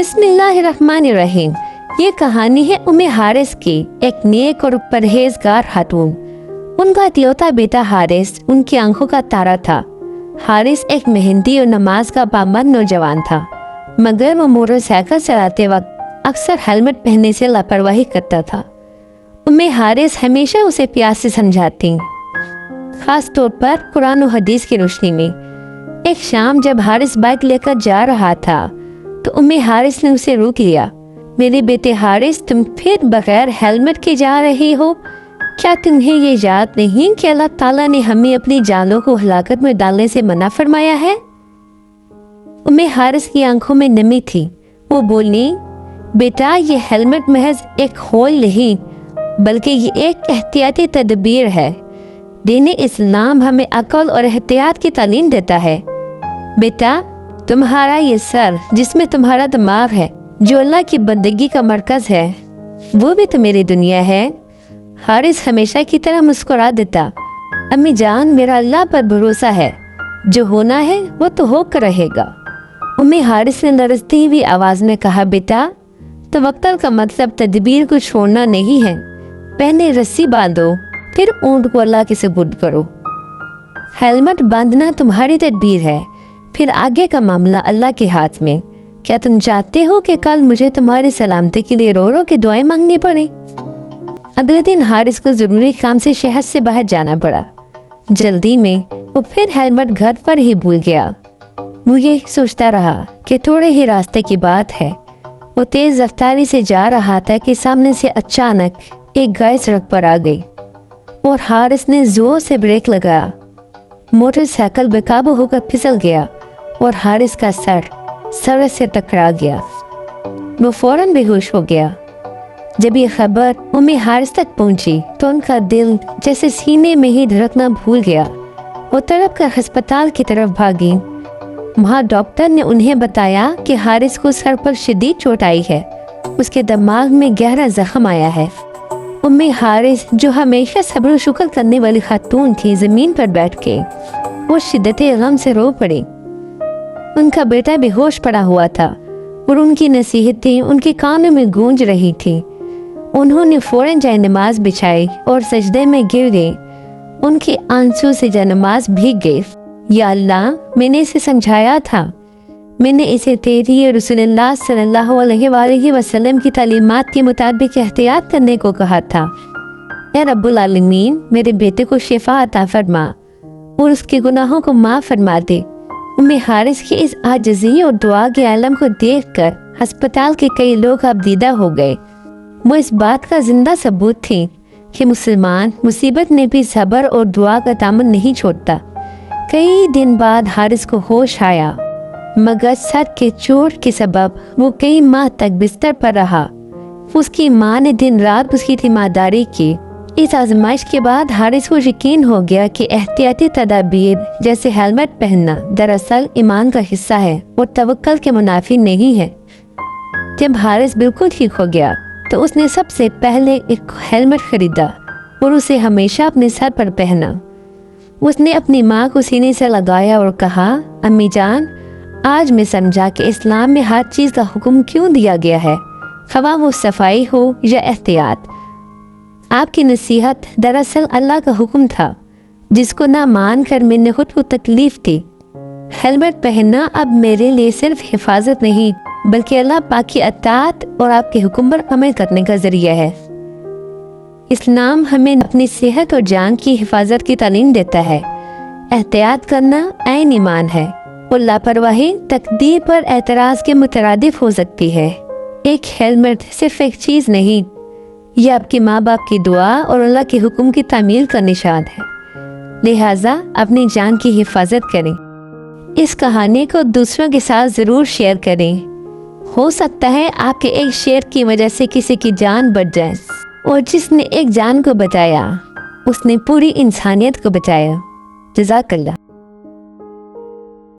बिस्मिल्लाहिर्रहमानिर्रहीम। ये कहानी है उम्मे हारिस की, एक नेक और परहेजगार खातून। उनका इकलौता बेटा हारिस उनकी आंखों का तारा था। हारिस एक मेहनती और नमाज का पाबंद नौजवान था, मगर वो मोटरसाइकिल चलाते वक्त अक्सर हेलमेट पहनने से लापरवाही करता था। उम्मे हारिस हमेशा उसे प्यार से समझाती, खास तौर पर कुरान और हदीस की रोशनी में। एक शाम जब हारिस बाइक लेकर जा रहा था तो उम्मे हारिस ने उसे रोक लिया। मेरे बेटे हारिस, तुम फिर बगैर हेलमेट के जा रहे हो? क्या तुम्हें ये याद नहीं कि अल्लाह ताला ने हमें अपनी जानों को हलाकत में डालने से मना फरमाया है? उम्मे हारिस की आंखों में नमी थी। वो बोली, बेटा, ये हेलमेट महज एक खोल नहीं बल्कि ये एक एहतियाती तदबीर है। दीन इस्लाम हमें अक्ल और एहतियात की तालीम देता है। बेटा, तुम्हारा ये सर जिसमें तुम्हारा दिमाग है, जो अल्लाह की बंदगी का मरकज है, वो भी तो मेरी दुनिया है। हारिस हमेशा की तरह मुस्कुरा देता, अम्मी जान, मेरा अल्लाह पर भरोसा है, जो होना है वो तो होकर रहेगा। उम्मी हारिस ने लरजती हुई आवाज में कहा, बेटा, तवक्कल का मतलब तदबीर को छोड़ना नहीं है। पहले रस्सी बांधो, फिर ऊंट को अल्लाह के सुपुर्द करो। हेलमेट बांधना तुम्हारी तदबीर है, फिर आगे का मामला अल्लाह के हाथ में। क्या तुम चाहते हो कि कल मुझे तुम्हारी सलामती के लिए रो रो के दुआएं मांगनी पड़े? अगले दिन हारिस को जरूरी काम से शहर से बाहर जाना पड़ा। जल्दी में वो फिर हेलमेट घर पर ही भूल गया। वो ये सोचता रहा कि थोड़े ही रास्ते की बात है। वो तेज रफ्तारी से जा रहा था कि सामने से अचानक एक गाय सड़क पर आ गई और हारिस ने जोर से ब्रेक लगाया। मोटरसाइकिल बेकाबू होकर फिसल गया और हारिस का सर सड़क से टकरा गया। वो फौरन बेहोश हो गया। जब ये खबर उम्मी हारिस तक पहुंची तो उनका दिल जैसे सीने में ही धड़कना भूल गया। वो तड़प कर अस्पताल की तरफ भागी। वहाँ डॉक्टर ने उन्हें बताया कि हारिस को सर पर शदीद चोट आई है। उसके दिमाग में गहरा जख्म आया है। उम्मी हारिस, जो हमेशा सब्र शुक्र करने वाली खातून थी, जमीन पर बैठ के वो शिद्दत गम से रो पड़ी। उनका बेटा बेहोश पड़ा हुआ था और उनकी नसीहतें उनके कानों में गूंज रही थी। उन्होंने फौरन जायनमाज बिछाई और सजदे में गिर गए। उनके आंसू से जायनमाज भीग गई। या अल्लाह, मैंने इसे समझाया था, मैंने इसे तेरी रसूलुल्लाह सल्लल्लाहु अलैहि वसल्लम की तालीमात के मुताबिक एहतियात करने को कहा था। ऐ रब्बुल आलमीन, मेरे बेटे को शिफा अता फरमा और उसके गुनाहों को माफ फरमा दे। उम्मे हारिस की इस आजिज़ी और दुआ के आलम को देखकर अस्पताल के कई लोग अबदीदा हो गए। वो इस बात का जिंदा सबूत थी कि मुसलमान मुसीबत में भी सब्र और दुआ का दामन नहीं छोड़ता। कई दिन बाद हारिस को होश आया, मगर सर के चोट के सबब वो कई माह तक बिस्तर पर रहा। उसकी माँ ने दिन रात उसकी तीमारदारी की। इस आजमाइश के बाद हारिस को यकीन हो गया कि एहतियाती तदाबीर जैसे हेलमेट पहनना दरअसल ईमान का हिस्सा है और तवक्कल के मुनाफी नहीं है। जब हारिस बिल्कुल ठीक हो गया तो उसने सबसे पहले एक हेलमेट खरीदा और उसे हमेशा अपने सर पर पहना। उसने अपनी माँ को सीने से लगाया और कहा, अम्मी जान, आज मैं समझा कि इस्लाम में हर चीज़ का हुक्म क्यों दिया गया है, खवा वो सफाई हो या एहतियात। आपकी नसीहत दरअसल अल्लाह का हुक्म था, जिसको ना मान कर मैंने खुद को तकलीफ दी। हेलमेट पहनना अब मेरे लिए सिर्फ हिफाजत नहीं बल्कि अल्लाह पाक की अताअत और आपके हुक्म पर अमल करने का जरिया है। इस्लाम हमें अपनी सेहत और जान की हिफाजत की तालीम देता है। एहतियात करना ऐन ईमान है और लापरवाही तकदीर पर एतराज़ के मुतरादिफ हो सकती है। एक हेलमेट सिर्फ एक चीज़ नहीं, यह आपके माँ बाप की दुआ और अल्लाह के हुक्म की तामील का निशान है। लिहाजा अपनी जान की हिफाजत करें। इस कहानी को दूसरों के साथ ज़रूर शेयर करें। हो सकता है आपके एक शेयर की वजह से किसी की जान बच जाए, और जिसने एक जान को बचाया उसने पूरी इंसानियत को बचाया। जज़ाकल्लाह।